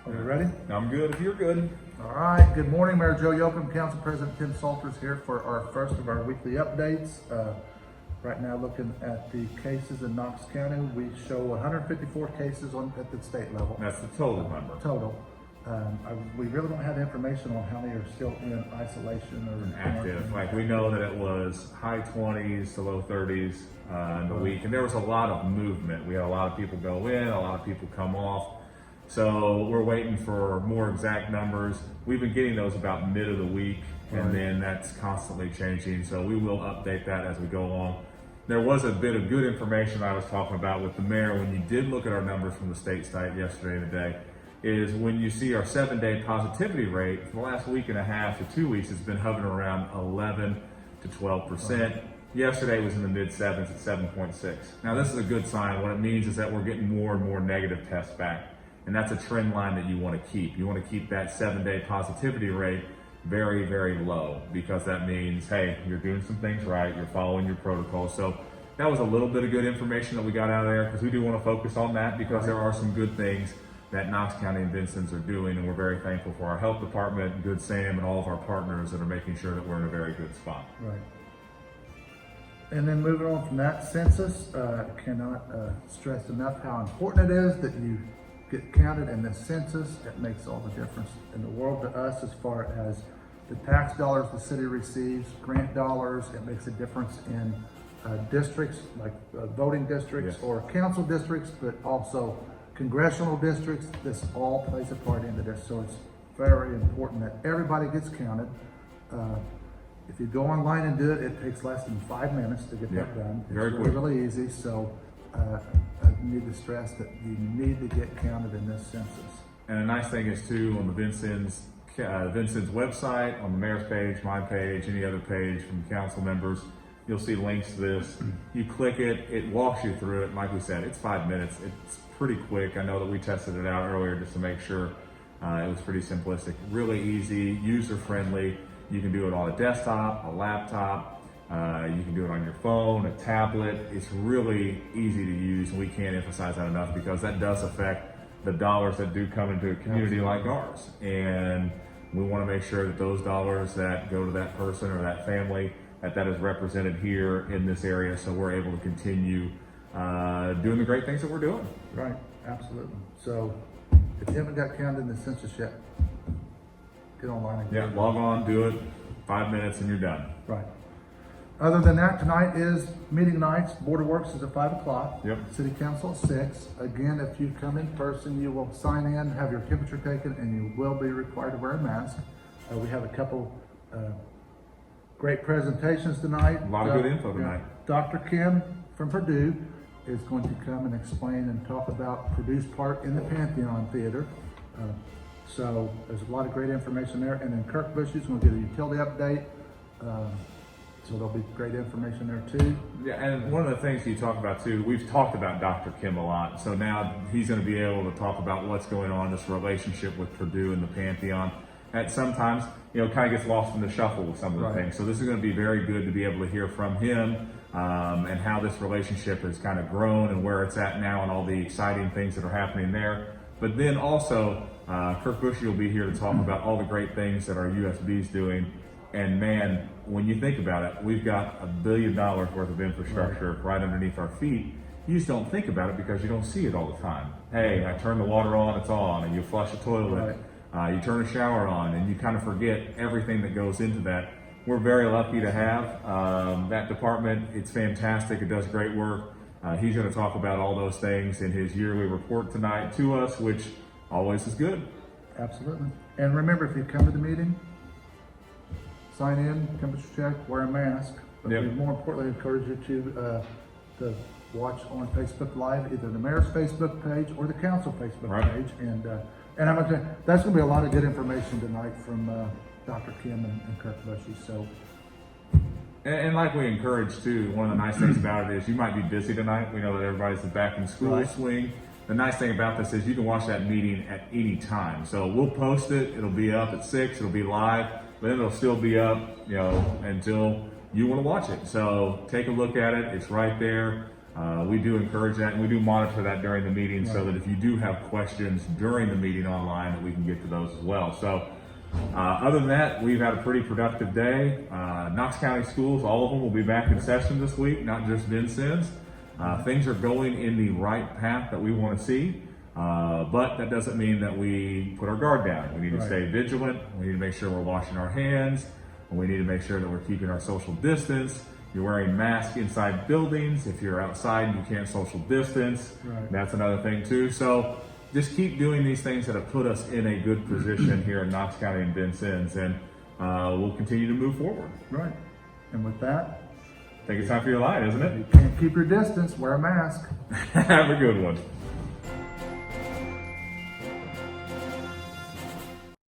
Are we ready? I'm good if you're good. All right. Good morning, Mayor Joe Yoakum, Council President Tim Salters here for our first of our weekly updates. Right now, looking at the cases in Knox County, we show 154 cases at the state level. That's the total number. Total. We really don't have information on how many are still in isolation or Active. Like we know that it was high 20s to low 30s in the week, and there was a lot of movement. We had a lot of people go in, a lot of people come off. So we're waiting for more exact numbers. We've been getting those about mid of the week, and then that's constantly changing. So we will update that as we go along. There was a bit of good information I was talking about with the mayor when you did look at our numbers from the state site yesterday and today, is when you see our 7-day positivity rate for the last week and a half to 2 weeks, it's been hovering around 11 to 12%. Yesterday was in the mid sevens at 7.6. Now this is a good sign. What it means is that we're getting more and more negative tests back. And that's a trend line that you want to keep. You want to keep that 7-day positivity rate very, very low, because that means, hey, you're doing some things right, you're following your protocol. So that was a little bit of good information that we got out of there, because we do want to focus on that, because there are some good things that Knox County and Vincennes are doing, and we're very thankful for our health department, Good Sam, and all of our partners that are making sure that we're in a very good spot. Right. And then moving on from that census, cannot stress enough how important it is that you get counted in the census. It makes all the difference in the world to us as far as the tax dollars the city receives, grant dollars. It makes a difference in districts like voting districts or council districts, but also congressional districts. This all plays a part into this. So it's very important that everybody gets counted. If you go online and do it, it takes less than 5 minutes to get that done. It's very quick. really easy. So I need to stress that you need to get counted in this census. And a nice thing is too, on the Vincennes website, on the mayor's page, my page, any other page from council members, you'll see links to this. You click it, it walks you through it. And like we said, it's 5 minutes. It's pretty quick. I know that we tested it out earlier just to make sure it was pretty simplistic, really easy, user friendly. You can do it on a desktop, a laptop. You can do it on your phone, a tablet. It's really easy to use, and we can't emphasize that enough, because that does affect the dollars that do come into a community like ours. And we want to make sure that those dollars that go to that person or that family, that is represented here in this area, so we're able to continue doing the great things that we're doing. Right, absolutely. So if you haven't got counted in the census yet, get online and Yeah, log on, do it, 5 minutes and you're done. Right. Other than that, tonight is meeting nights. Board of Works is at 5 o'clock. Yep. City Council at 6. Again, if you come in person, you will sign in, have your temperature taken, and you will be required to wear a mask. We have a couple great presentations tonight. A lot of good info tonight. Dr. Kim from Purdue is going to come and explain and talk about Purdue's part in the Pantheon Theater. So there's a lot of great information there. And then Kirk Bush is going to get a utility update. So there'll be great information there too. Yeah, and one of the things you talk about too, we've talked about Dr. Kim a lot. So now he's going to be able to talk about what's going on, this relationship with Purdue and the Pantheon. That sometimes, kind of gets lost in the shuffle with some of the things. So this is going to be very good to be able to hear from him and how this relationship has kind of grown and where it's at now and all the exciting things that are happening there. But then also, Kirk Bushy will be here to talk about all the great things that our USB is doing. And man, when you think about it, we've got $1 billion worth of infrastructure right underneath our feet. You just don't think about it because you don't see it all the time. Hey, I turn the water on, it's on, and you flush a toilet. You turn a shower on, and you kind of forget everything that goes into that. We're very lucky to have that department. It's fantastic. It does great work. He's going to talk about all those things in his yearly report tonight to us, which always is good. Absolutely. And remember, if you come to the meeting, sign in, temperature check, wear a mask. But we more importantly encourage you to watch on Facebook Live, either the mayor's Facebook page or the council Facebook page. And I'm gonna that's going to be a lot of good information tonight from Dr. Kim and Kirk Bushy. So. And like we encourage too, one of the nice things about it is you might be busy tonight. We know that everybody's back in school swing. The nice thing about this is you can watch that meeting at any time. So we'll post it. It'll be up at 6. It'll be live, but then it'll still be up, until you want to watch it. So take a look at it. It's right there. We do encourage that, and we do monitor that during the meeting, so that if you do have questions during the meeting online, that we can get to those as well. So other than that, we've had a pretty productive day. Knox County Schools, all of them will be back in session this week, not just Vincennes. Things are going in the right path that we want to see, but that doesn't mean that we put our guard down. We need to stay vigilant. We need to make sure we're washing our hands. We need to make sure that we're keeping our social distance. You're wearing masks inside buildings. If you're outside and you can't social distance, that's another thing too. So just keep doing these things that have put us in a good position here in Knox County and Vincennes, and we'll continue to move forward. Right. And with that, I think it's time for your line, isn't it? you can't keep your distance, wear a mask. Have a good one.